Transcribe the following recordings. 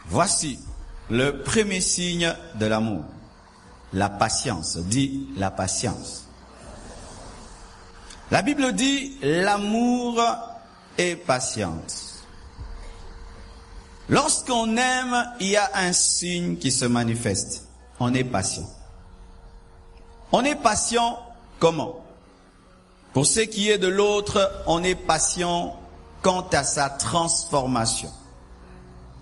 Voici le premier signe de l'amour. La patience. Dis la patience. La Bible dit l'amour est patience. Lorsqu'on aime, il y a un signe qui se manifeste. On est patient. On est patient comment? Pour ce qui est de l'autre, on est patient quant à sa transformation.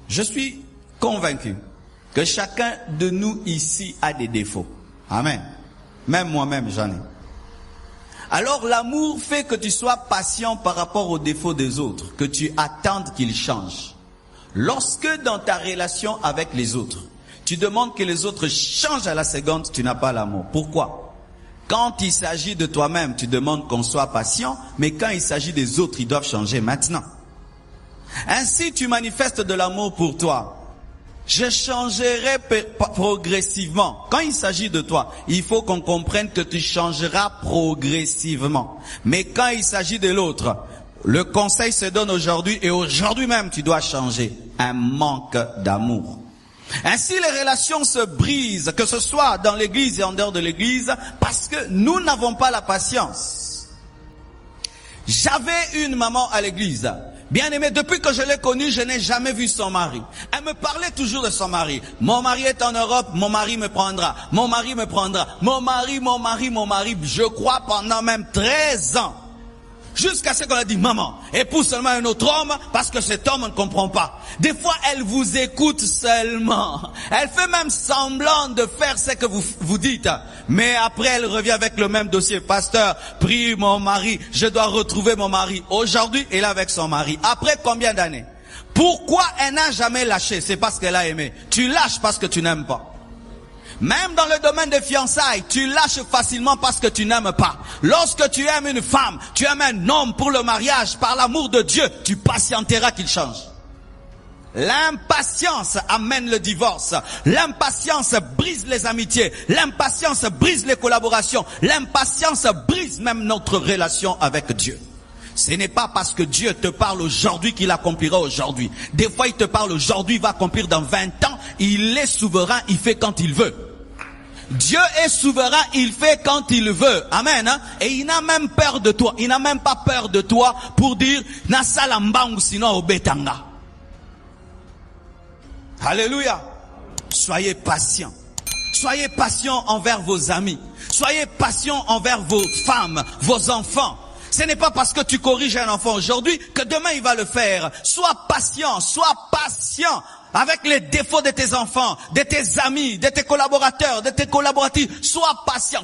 Je suis convaincu que chacun de nous ici a des défauts. Amen. Même moi-même, j'en ai. Alors l'amour fait que tu sois patient par rapport aux défauts des autres, que tu attendes qu'ils changent. Lorsque dans ta relation avec les autres, tu demandes que les autres changent à la seconde, tu n'as pas l'amour. Pourquoi? Quand il s'agit de toi-même, tu demandes qu'on soit patient, mais quand il s'agit des autres, ils doivent changer maintenant. Ainsi, tu manifestes de l'amour pour toi. Je changerai progressivement. Quand il s'agit de toi, il faut qu'on comprenne que tu changeras progressivement. Mais quand il s'agit de l'autre, le conseil se donne aujourd'hui et aujourd'hui même tu dois changer. Un manque d'amour. Ainsi les relations se brisent, que ce soit dans l'église et en dehors de l'église, parce que nous n'avons pas la patience. J'avais une maman à l'église. Bien aimé, depuis que je l'ai connue, je n'ai jamais vu son mari. Elle me parlait toujours de son mari. Mon mari est en Europe, mon mari me prendra. Mon mari me prendra. Mon mari. Je crois pendant même 13 ans. Jusqu'à ce qu'on a dit, maman, épouse seulement un autre homme parce que cet homme ne comprend pas. Des fois, elle vous écoute seulement. Elle fait même semblant de faire ce que vous dites. Mais après, elle revient avec le même dossier. Pasteur, prie mon mari, je dois retrouver mon mari. Aujourd'hui, elle est avec son mari. Après combien d'années? Pourquoi elle n'a jamais lâché? C'est parce qu'elle a aimé. Tu lâches parce que tu n'aimes pas. Même dans le domaine des fiançailles, tu lâches facilement parce que tu n'aimes pas. Lorsque tu aimes une femme, tu aimes un homme pour le mariage, par l'amour de Dieu, tu patienteras qu'il change. L'impatience amène le divorce. L'impatience brise les amitiés. L'impatience brise les collaborations. L'impatience brise même notre relation avec Dieu. Ce n'est pas parce que Dieu te parle aujourd'hui qu'il accomplira aujourd'hui. Des fois, il te parle aujourd'hui, il va accomplir dans 20 ans. Il est souverain, il fait quand il veut. Dieu est souverain, il fait quand il veut. Amen. Hein? Et il n'a même peur de toi. Il n'a même pas peur de toi pour dire na salamba ou sinon obetanga. Alléluia. Soyez patients. Soyez patients envers vos amis. Soyez patients envers vos femmes, vos enfants. Ce n'est pas parce que tu corriges un enfant aujourd'hui que demain il va le faire. Sois patient avec les défauts de tes enfants, de tes amis, de tes collaborateurs, de tes collaboratrices. Sois patient.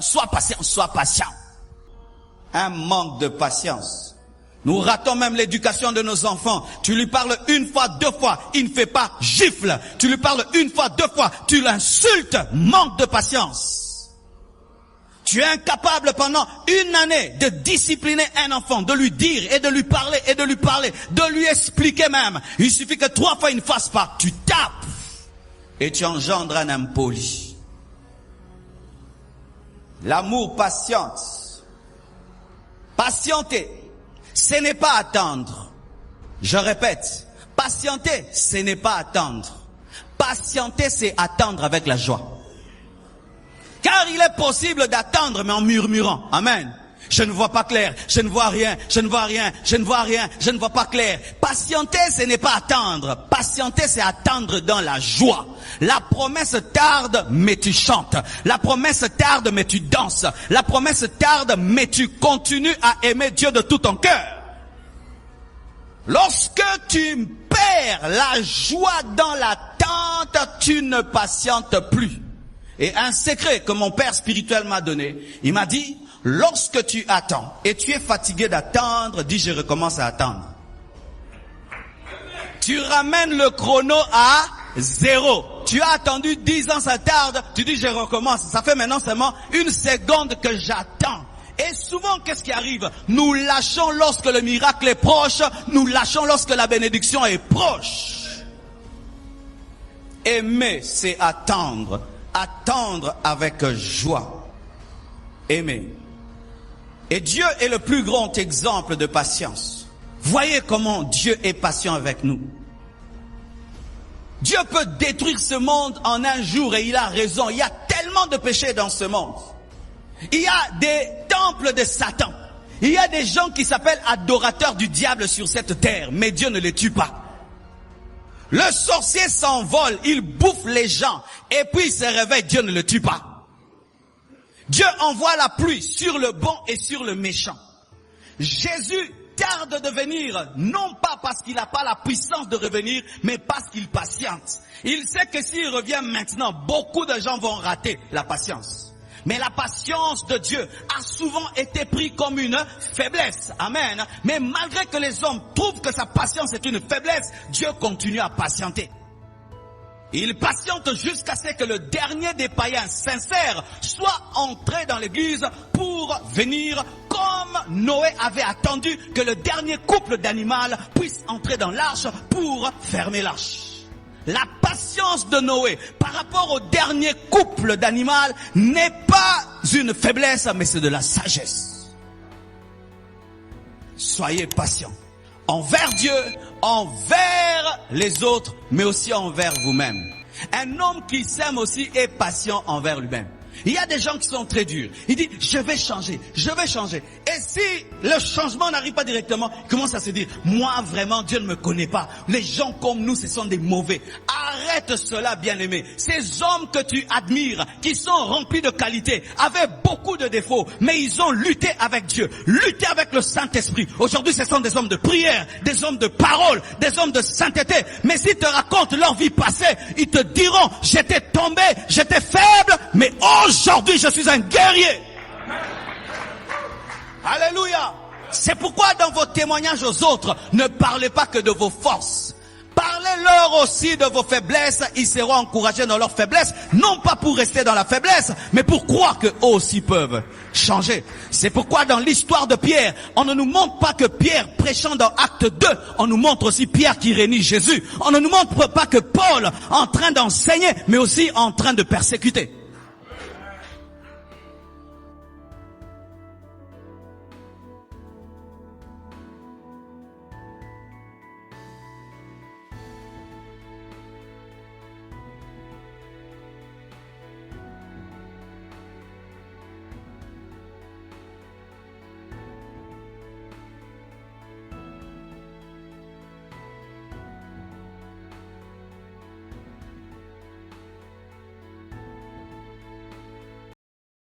Un manque de patience. Nous ratons même l'éducation de nos enfants. Tu lui parles une fois, 2 fois, il ne fait pas, gifle. Tu lui parles une fois, 2 fois, tu l'insultes. Manque de patience. Tu es incapable pendant une année de discipliner un enfant, de lui dire et de lui parler et de lui parler, de lui expliquer même. Il suffit que 3 fois il ne fasse pas. Tu tapes et tu engendres un impoli. L'amour patiente. Patienter, ce n'est pas attendre. Je répète, patienter, ce n'est pas attendre. Patienter, c'est attendre avec la joie. Car il est possible d'attendre, mais en murmurant. Amen. Je ne vois pas clair, je ne vois rien, je ne vois rien, je ne vois rien, je ne vois pas clair. Patienter, ce n'est pas attendre. Patienter, c'est attendre dans la joie. La promesse tarde, mais tu chantes. La promesse tarde, mais tu danses. La promesse tarde, mais tu continues à aimer Dieu de tout ton cœur. Lorsque tu perds la joie dans l'attente, tu ne patientes plus. Et un secret que mon père spirituel m'a donné, il m'a dit, lorsque tu attends et tu es fatigué d'attendre, dis je recommence à attendre. Tu ramènes le chrono à 0. Tu as attendu 10 ans, ça tarde, tu dis je recommence. Ça fait maintenant seulement 1 seconde que j'attends. Et souvent, qu'est-ce qui arrive? Nous lâchons lorsque le miracle est proche, nous lâchons lorsque la bénédiction est proche. Aimer, c'est attendre. Attendre avec joie. Aimer. Et Dieu est le plus grand exemple de patience. Voyez comment Dieu est patient avec nous. Dieu peut détruire ce monde en un jour et il a raison. Il y a tellement de péchés dans ce monde. Il y a des temples de Satan. Il y a des gens qui s'appellent adorateurs du diable sur cette terre, mais Dieu ne les tue pas. Le sorcier s'envole, il bouffe les gens, et puis il se réveille, Dieu ne le tue pas. Dieu envoie la pluie sur le bon et sur le méchant. Jésus tarde de venir, non pas parce qu'il n'a pas la puissance de revenir, mais parce qu'il patiente. Il sait que s'il revient maintenant, beaucoup de gens vont rater la patience. Mais la patience de Dieu a souvent été prise comme une faiblesse. Amen. Mais malgré que les hommes trouvent que sa patience est une faiblesse, Dieu continue à patienter. Il patiente jusqu'à ce que le dernier des païens sincères soit entré dans l'église pour venir comme Noé avait attendu que le dernier couple d'animal puisse entrer dans l'arche pour fermer l'arche. La patience de Noé par rapport au dernier couple d'animal n'est pas une faiblesse, mais c'est de la sagesse. Soyez patients envers Dieu, envers les autres, mais aussi envers vous-même. Un homme qui s'aime aussi est patient envers lui-même. Il y a des gens qui sont très durs. Il dit, je vais changer, je vais changer. Et si le changement n'arrive pas directement, il commence à se dire, moi vraiment, Dieu ne me connaît pas. Les gens comme nous, ce sont des mauvais. Arrête cela, bien-aimé. Ces hommes que tu admires, qui sont remplis de qualités, avaient beaucoup de défauts, mais ils ont lutté avec Dieu, lutté avec le Saint-Esprit. Aujourd'hui, ce sont des hommes de prière, des hommes de parole, des hommes de sainteté. Mais s'ils te racontent leur vie passée, ils te diront, j'étais tombé, j'étais faible, mais aujourd'hui, je suis un guerrier. Alléluia. C'est pourquoi dans vos témoignages aux autres, ne parlez pas que de vos forces. Parlez-leur aussi de vos faiblesses. Ils seront encouragés dans leurs faiblesses, non pas pour rester dans la faiblesse, mais pour croire qu'eux aussi peuvent changer. C'est pourquoi dans l'histoire de Pierre, on ne nous montre pas que Pierre prêchant dans Acte 2, on nous montre aussi Pierre qui réunit Jésus. On ne nous montre pas que Paul en train d'enseigner, mais aussi en train de persécuter.